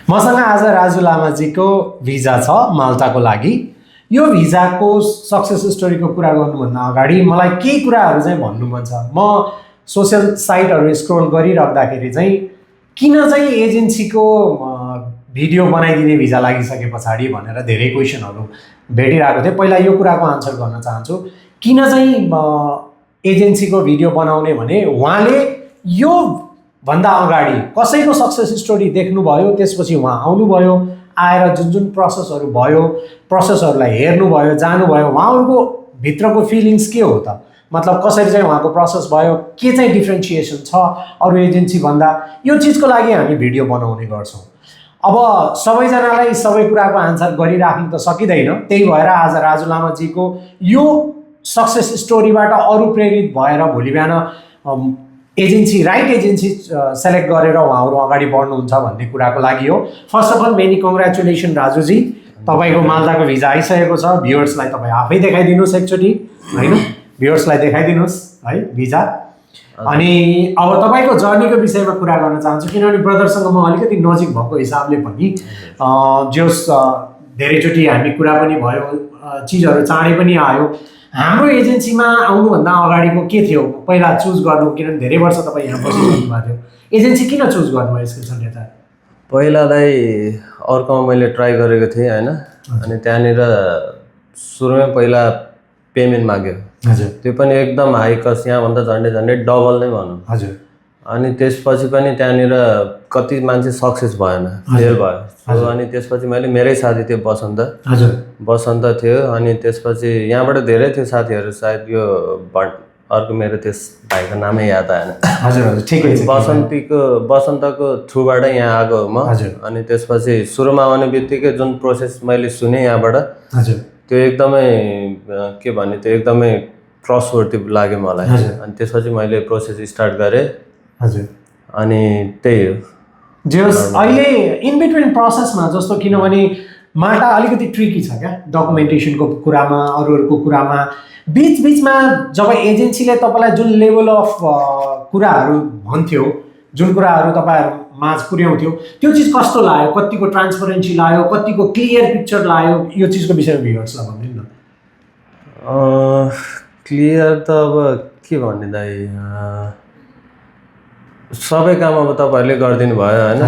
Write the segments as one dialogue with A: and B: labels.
A: मसँग आज राजु लामाजीको भिजा छ माल्टाको लागि। यो भिजाको सक्सेस स्टोरीको कुरा गर्नुभन्दा अगाडि मलाई केही कुराहरू चाहिँ भन्नु मन छ। म सोसियल साइटहरू स्क्रोल गरिराख्दाखेरि चाहिँ किन चाहिँ एजेन्सीको भिडियो बनाइदिने भिजा लागिसके पछाडि भनेर धेरै क्वेसनहरू भेटिरहेको थिएँ। पहिला यो कुराको आन्सर गर्न चाहन्छु, किन चाहिँ एजेन्सीको भिडियो बनाउने भने उहाँले यो भन्दा अगाडि कसैको सक्सेस स्टोरी देख्नुभयो, त्यसपछि उहाँ आउनुभयो, आएर जुन जुन प्रोसेसहरू भयो, प्रोसेसहरूलाई हेर्नुभयो, जानुभयो, उहाँहरूको भित्रको फिलिङ्स के हो त, मतलब कसरी चाहिँ उहाँको प्रोसेस भयो, के चाहिँ डिफ्रेन्सिएसन छ अरू एजेन्सी भन्दा, यो चिजको लागि हामी भिडियो बनाउने गर्छौँ। अब सबैजनालाई सबै कुराको आन्सर गरिराख्नु त सकिँदैन, त्यही भएर आज राजु लामाजीको यो सक्सेस स्टोरीबाट अरू प्रेरित भएर भोलि बिहान एजेन्सी राइट एजेन्सी सेलेक्ट गरेर उहाँहरू अगाडि बढ्नुहुन्छ भन्ने कुराको लागि हो। First of all many congratulations राजुजी, तपाईँको माल्टाको भिजा आइसकेको छ। भ्युअर्सलाई तपाईँ आफै देखाइदिनुहोस् एकचोटि, होइन, भ्युअर्सलाई देखाइदिनुहोस् है भिजा। अनि अब तपाईँको जर्नीको विषयमा कुरा गर्न चाहन्छु, किनभने ब्रदरसँग म अलिकति नजिक भएको हिसाबले पनि जोस् धेरैचोटि हामी कुरा पनि भयो, चिजहरू चाँडै पनि आयो। हाम्रो एजेन्सीमा आउनुभन्दा अगाडिको के थियो पहिला चुज गर्नु, किनभने धेरै वर्ष तपाईँ यहाँ बसिसक्नु भएको थियो, एजेन्सी किन चुज गर्नुभयो यसको सन्देता?
B: पहिलालाई अर्कोमा मैले ट्राई गरेको थिएँ होइन, अनि त्यहाँनिर सुरुमै पहिला पेमेन्ट माग्यो।
A: हजुर।
B: त्यो पनि एकदम हाई कस्ट, यहाँभन्दा झन्डै डबल नै भनौँ।
A: हजुर।
B: अनि त्यसपछि पनि त्यहाँनिर कति मान्छे सक्सेस भएन, फेल भयो। अनि त्यसपछि मैले मेरै साथी थियो बसन्त।
A: हजुर।
B: बसन्त थियो, अनि त्यसपछि यहाँबाट धेरै थियो साथीहरू, सायद यो अर्को मेरो त्यस भाइको नामै याद आएन।
A: हजुर हजुर, ठिकै छ।
B: बसन्तको थ्रुबाट यहाँ आएको म।
A: हजुर।
B: अनि त्यसपछि सुरुमा आउने बित्तिकै जुन प्रोसेस मैले सुने यहाँबाट,
A: हजुर,
B: त्यो एकदमै के भने त्यो एकदमै ट्रस्टवर्थी लाग्यो मलाई। अनि त्यसपछि मैले प्रोसेस स्टार्ट गरेँ।
A: हजुर।
B: अनि त्यही हो
A: जस अहिले इन बिट्विन प्रोसेसमा, जस्तो किनभने माल्टा अलिकति ट्रिकी छ क्या डकुमेन्टेसनको कुरामा, अरूहरूको कुरामा, बिचबिचमा जब एजेन्सीले तपाईँलाई जुन लेभल अफ कुराहरू भन्थ्यो, जुन कुराहरू तपाईँहरू माझ पुर्याउँथ्यो, त्यो चिज कस्तो लाग्यो, कतिको ट्रान्सपरेन्सी लाग्यो, कतिको क्लियर पिक्चर लाग्यो, यो चिजको विषयमा भ्युअर्सलाई भनिदिनु न।
B: क्लियर त अब के भन्ने दाइ, सबै काम अब तपाईँहरूले गरिदिनु भयो होइन,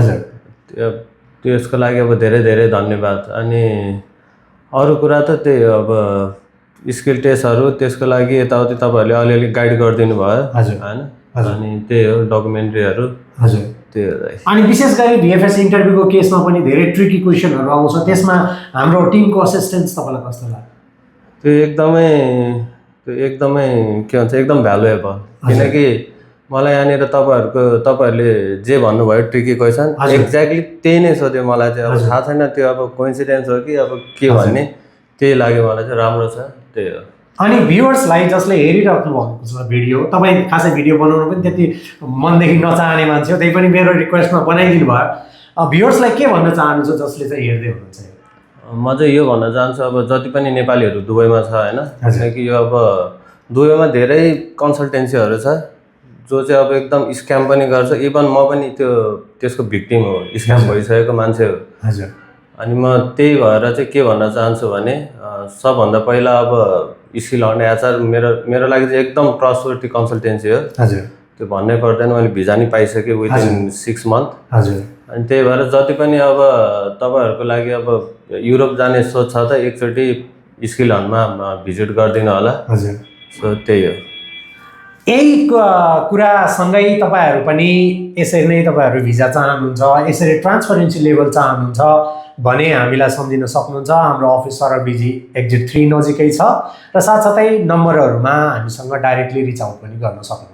B: त्यसको लागि अब धेरै धेरै धन्यवाद। अनि अरू कुरा त त्यही हो, अब स्किल टेस्टहरू त्यसको लागि यताउति तपाईँहरूले अलिअलि गाइड गरिदिनु भयो होइन, अनि त्यही हो डकुमेन्ट्रीहरू। हजुर, त्यही हो दाइ।
A: अनि विशेष गरी भिएफएस इन्टरभ्यूको केसमा पनि धेरै ट्रिकी क्वेसनहरू आउँछ, त्यसमा हाम्रो टिमको असिस्टेन्स तपाईँलाई कस्तो लाग्यो?
B: त्यो एकदमै के भन्छ, एकदम भ्यालुएबल, किनकि मलाई यहाँनिर तपाईँहरूले जे भन्नुभयो ट्रिकी क्वेसन, एक्ज्याक्टली त्यही नै सोध्यो मलाई चाहिँ। अब थाहा छैन त्यो अब कोइन्सिडेन्स हो कि अब के भन्ने, त्यही लाग्यो मलाई चाहिँ, राम्रो छ, त्यही हो।
A: अनि भ्युअर्सलाई जसले हेरिराख्नु भएको छ भिडियो, तपाईँ खासै भिडियो बनाउनु पनि त्यति मनदेखि नचाहने मान्छे हो, त्यही पनि मेरो रिक्वेस्टमा बनाइदिनु भयो। भ्युअर्सलाई के भन्न चाहनुहुन्छ जसले चाहिँ हेर्दै हुनुहुन्छ?
B: म चाहिँ यो भन्न चाहन्छु, अब जति पनि नेपालीहरू दुबईमा छ होइन, किनकि यो अब दुबईमा धेरै कन्सल्टेन्सीहरू छ जो चाहिँ अब एकदम स्क्याम पनि गर्छ। इभन म पनि त्यसको भिक्टिम हो, स्क्याम भइसकेको मान्छे हो।
A: हजुर।
B: अनि म त्यही भएर चाहिँ के भन्न चाहन्छु भने, सबभन्दा पहिला अब स्किल हन्ट एचआर मेरो लागि चाहिँ एकदम ट्रस्टवर्थी कन्सल्टेन्सी हो।
A: हजुर।
B: त्यो भन्नै पर्दैन, मैले भिजा नि पाइसकेँ विदिन 6 मन्थ।
A: हजुर।
B: अनि त्यही भएर जति पनि अब तपाईँहरूको लागि अब युरोप जाने सोच छ त एकचोटि स्किल हन्टमा भिजिट गरिदिनु होला।
A: हजुर।
B: सो त्यही हो।
A: यही कुरासँगै तपाईँहरू पनि यसरी नै तपाईँहरू भिजा चाहनुहुन्छ, यसरी ट्रान्सपरेन्सी लेभल चाहनुहुन्छ भने हामीलाई सम्झिन सक्नुहुन्छ। हाम्रो अफिस सरबिजी एक्जिट 3 नजिकै छ र साथसाथै नम्बरहरूमा हामीसँग डाइरेक्टली रिच आउट पनि गर्न सक्नुहुन्छ।